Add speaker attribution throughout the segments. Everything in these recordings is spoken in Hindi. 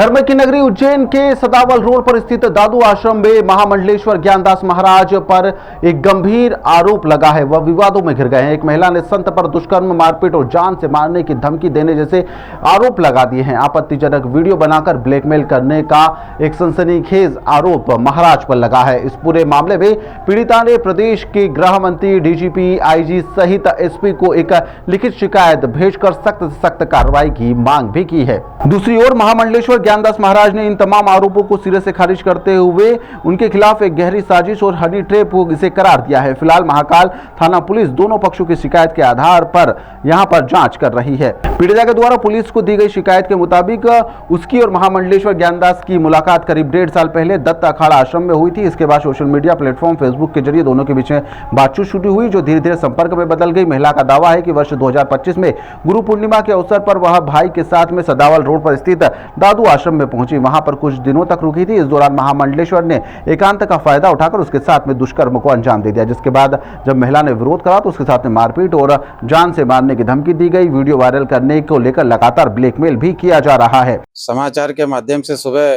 Speaker 1: धर्म की नगरी उज्जैन के सदावल रोड पर स्थित दादू आश्रम में महामंडलेश्वर ज्ञानदास महाराज पर एक गंभीर आरोप लगा है। वह विवादों में घिर गए हैं। एक महिला ने संत पर दुष्कर्म, मारपीट और जान से मारने की धमकी देने जैसे आरोप लगा दिए हैं। आपत्तिजनक वीडियो बनाकर ब्लैकमेल करने का एक सनसनीखेज आरोप महाराज पर लगा है। इस पूरे मामले में पीड़िता ने प्रदेश के गृह मंत्री, डीजीपी, आईजी सहित एसपी को एक लिखित शिकायत भेजकर सख्त से सख्त कार्रवाई की मांग भी की है। दूसरी ओर महामंडलेश्वर ज्ञानदास महाराज ने इन तमाम आरोपों को सिरे से खारिज करते हुए उनके खिलाफ एक गहरी साजिश और हनी ट्रैप को इसे करार दिया है। फिलहाल महाकाल थाना पुलिस दोनों पक्षों की शिकायत के आधार पर यहां पर जांच कर रही है। पीड़िता के द्वारा पुलिस को दी गई शिकायत के मुताबिक उसकी और महामंडलेश्वर ज्ञानदास की मुलाकात करीब 1.5 साल पहले दत्त अखाड़ा आश्रम में हुई थी। इसके बाद सोशल मीडिया प्लेटफॉर्म फेसबुक के जरिए दोनों के बीच में बातचीत शुरू हुई, जो धीरे धीरे संपर्क में बदल गई। महिला का दावा है कि वर्ष 2025 में गुरु पूर्णिमा के अवसर पर वह भाई के साथ में सदावल रोड पर स्थित दादू आश्रम में पहुंची। वहां पर कुछ दिनों तक रुकी थी। इस दौरान महामंडलेश्वर ने एकांत का फायदा उठाकर उसके साथ में दुष्कर्म को अंजाम दे दिया, जिसके बाद जब महिला ने विरोध करा तो उसके साथ में मारपीट और जान से मारने की धमकी दी गई। वीडियो वायरल करने को लेकर लगातार ब्लैकमेल भी किया जा रहा है।
Speaker 2: समाचार के माध्यम से सुबह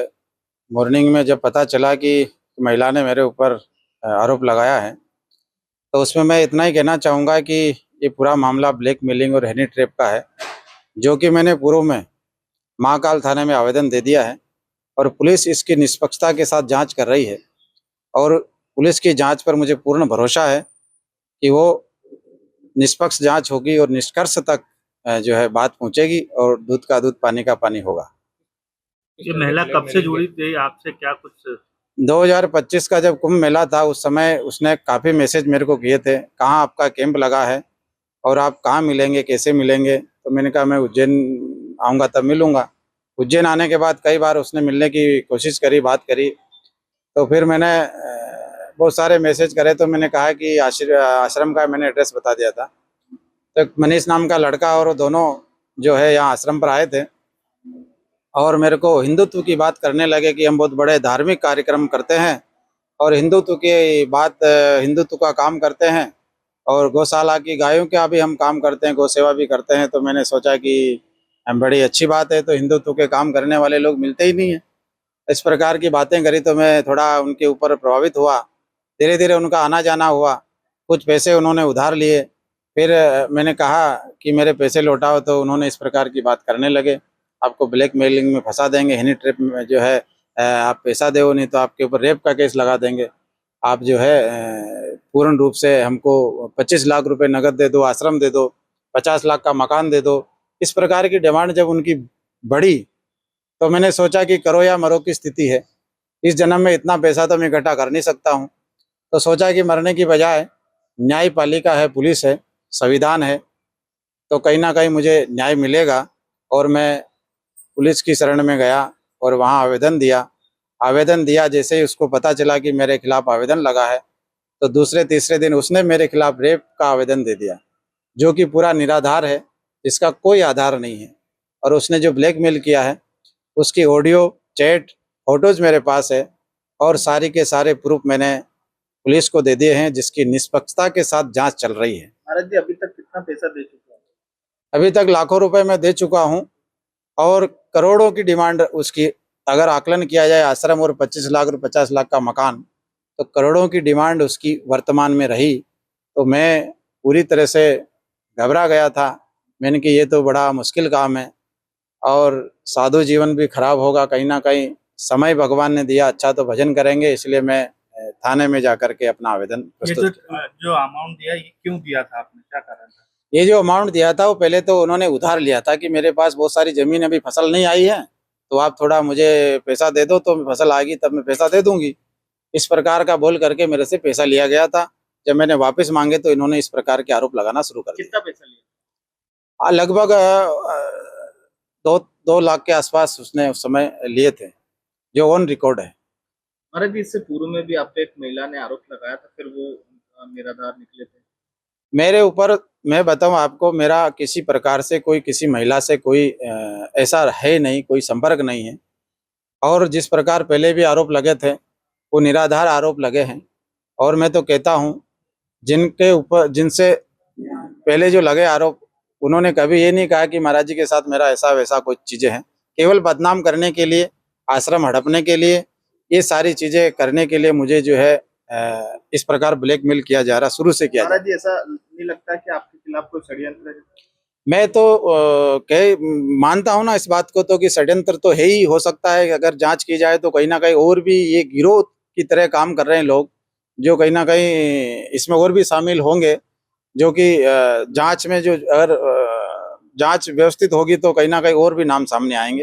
Speaker 2: मॉर्निंग में जब पता चला कि महिला ने मेरे ऊपर आरोप लगाया है, तो उसमें मैं इतना ही कहना चाहूँगा कि ये पूरा मामला ब्लैकमेलिंग और हनी ट्रैप का है, जो कि मैंने पूर्व में महाकाल थाने में आवेदन दे दिया है और पुलिस इसकी निष्पक्षता के साथ जांच कर रही है। और पुलिस की जांच पर मुझे पूर्ण भरोसा है कि वो निष्पक्ष जांच होगी और निष्कर्ष तक जो है बात पहुंचेगी और दूध का दूध, पानी का पानी होगा।
Speaker 3: ये महिला कब से जुड़ी थी आपसे, क्या कुछ?
Speaker 2: 2025 का जब कुंभ मेला था, उस समय उसने काफ़ी मैसेज मेरे को किए थे, कहाँ आपका कैंप लगा है और आप कहाँ मिलेंगे, कैसे मिलेंगे। तो मैंने कहा मैं उज्जैन आऊँगा तब मिलूँगा। उज्जैन आने के बाद कई बार उसने मिलने की कोशिश करी, बात करी। तो फिर मैंने बहुत सारे मैसेज करे, तो मैंने कहा कि आश्रम का मैंने एड्रेस बता दिया था। तो मनीष नाम का लड़का और दोनों जो है यहाँ आश्रम पर आए थे और मेरे को हिंदुत्व की बात करने लगे कि हम बहुत बड़े धार्मिक कार्यक्रम करते हैं और हिंदुत्व की बात, हिंदुत्व का काम करते हैं और गौशाला की गायों का भी हम काम करते हैं, गौ सेवा भी करते हैं। तो मैंने सोचा कि बड़ी अच्छी बात है, तो हिंदुत्व के काम करने वाले लोग मिलते ही नहीं हैं। इस प्रकार की बातें करी तो मैं थोड़ा उनके ऊपर प्रभावित हुआ। धीरे धीरे उनका आना जाना हुआ, कुछ पैसे उन्होंने उधार लिए। फिर मैंने कहा कि मेरे पैसे लौटाओ, तो उन्होंने इस प्रकार की बात करने लगे, आपको ब्लैकमेलिंग में फंसा देंगे, हनी ट्रैप में जो है आप पैसा दो, नहीं तो आपके ऊपर रेप का केस लगा देंगे। आप जो है पूर्ण रूप से हमको 25 लाख रुपए नगद दे दो, आश्रम दे दो, 50 लाख का मकान दे दो। इस प्रकार की डिमांड जब उनकी बढ़ी तो मैंने सोचा कि करो या मरो की स्थिति है। इस जन्म में इतना पैसा तो मैं इकट्ठा कर नहीं सकता हूँ। तो सोचा कि मरने की बजाय न्यायपालिका है, पुलिस है, संविधान है, तो कहीं ना कहीं मुझे न्याय मिलेगा। और मैं पुलिस की शरण में गया और वहाँ आवेदन दिया। जैसे ही उसको पता चला कि मेरे खिलाफ आवेदन लगा है, तो दूसरे तीसरे दिन उसने मेरे खिलाफ रेप का आवेदन दे दिया, जो कि पूरा निराधार है, इसका कोई आधार नहीं है। और उसने जो ब्लैकमेल किया है उसकी ऑडियो, चैट, फोटोज मेरे पास है और सारी के सारे प्रूफ मैंने पुलिस को दे दिए हैं, जिसकी निष्पक्षता के साथ जांच चल रही है।
Speaker 3: महाराज जी, अभी तक कितना पैसा दे चुके हैं?
Speaker 2: अभी तक लाखों रुपए मैं दे चुका हूं और करोड़ों की डिमांड उसकी, अगर आकलन किया जाए आश्रम और 25 लाख और 50 लाख का मकान, तो करोड़ों की डिमांड उसकी वर्तमान में रही। तो मैं पूरी तरह से घबरा गया था। मैंने कि ये तो बड़ा मुश्किल काम है और साधु जीवन भी खराब होगा कहीं ना कहीं। समय भगवान ने दिया, अच्छा तो भजन करेंगे, इसलिए मैं थाने में जाकर के अपना आवेदन प्रस्तुत किया।
Speaker 3: जो अमाउंट दिया, ये क्यों दिया था आपने, क्या कारण था?
Speaker 2: ये जो अमाउंट दिया था वो पहले तो उन्होंने उधार लिया था कि मेरे पास बहुत सारी जमीन अभी फसल नहीं आई है, तो आप थोड़ा मुझे पैसा दे दो, तो फसल आएगी तब मैं पैसा दे दूंगी। इस प्रकार का बोल करके मेरे से पैसा लिया गया था। जब मैंने वापस मांगे तो इन्होंने इस प्रकार के आरोप लगाना शुरू कर दिया।
Speaker 3: कितना पैसा लिया?
Speaker 2: लगभग 2 लाख के आसपास उसने उस समय लिए थे, जो ऑन रिकॉर्ड है।
Speaker 3: महाराज जी, इससे पूर्व में भी आप पे एक महिला ने आरोप लगाया था, फिर वो निराधार निकले थे।
Speaker 2: मेरे ऊपर, मैं बताऊं आपको, मेरा किसी प्रकार से कोई किसी महिला से कोई ऐसा है नहीं, कोई संपर्क नहीं है। और जिस प्रकार पहले भी आरोप लगे थे वो निराधार आरोप लगे हैं। और मैं तो कहता हूं, जिनके ऊपर, जिनसे पहले जो लगे आरोप, उन्होंने कभी ये नहीं कहा कि महाराज जी के साथ मेरा ऐसा वैसा कुछ चीज़ें हैं। केवल बदनाम करने के लिए, आश्रम हड़पने के लिए, ये सारी चीजें करने के लिए मुझे जो है इस प्रकार ब्लैकमेल किया जा रहा, शुरू से किया जा रहा।
Speaker 3: महाराज जी, ऐसा नहीं लगता कि आपके खिलाफ कोई षड्यंत्र है?
Speaker 2: मैं तो मानता हूं ना इस बात को तो कि षड्यंत्र तो है ही, हो सकता है अगर जांच की जाए तो कहीं ना कहीं और भी ये गिरोह की तरह काम कर रहे हैं लोग, जो कहीं ना कहीं इसमें और भी शामिल होंगे, जो कि जांच में जो अगर जांच व्यवस्थित होगी तो कहीं ना कहीं और भी नाम सामने आएंगे।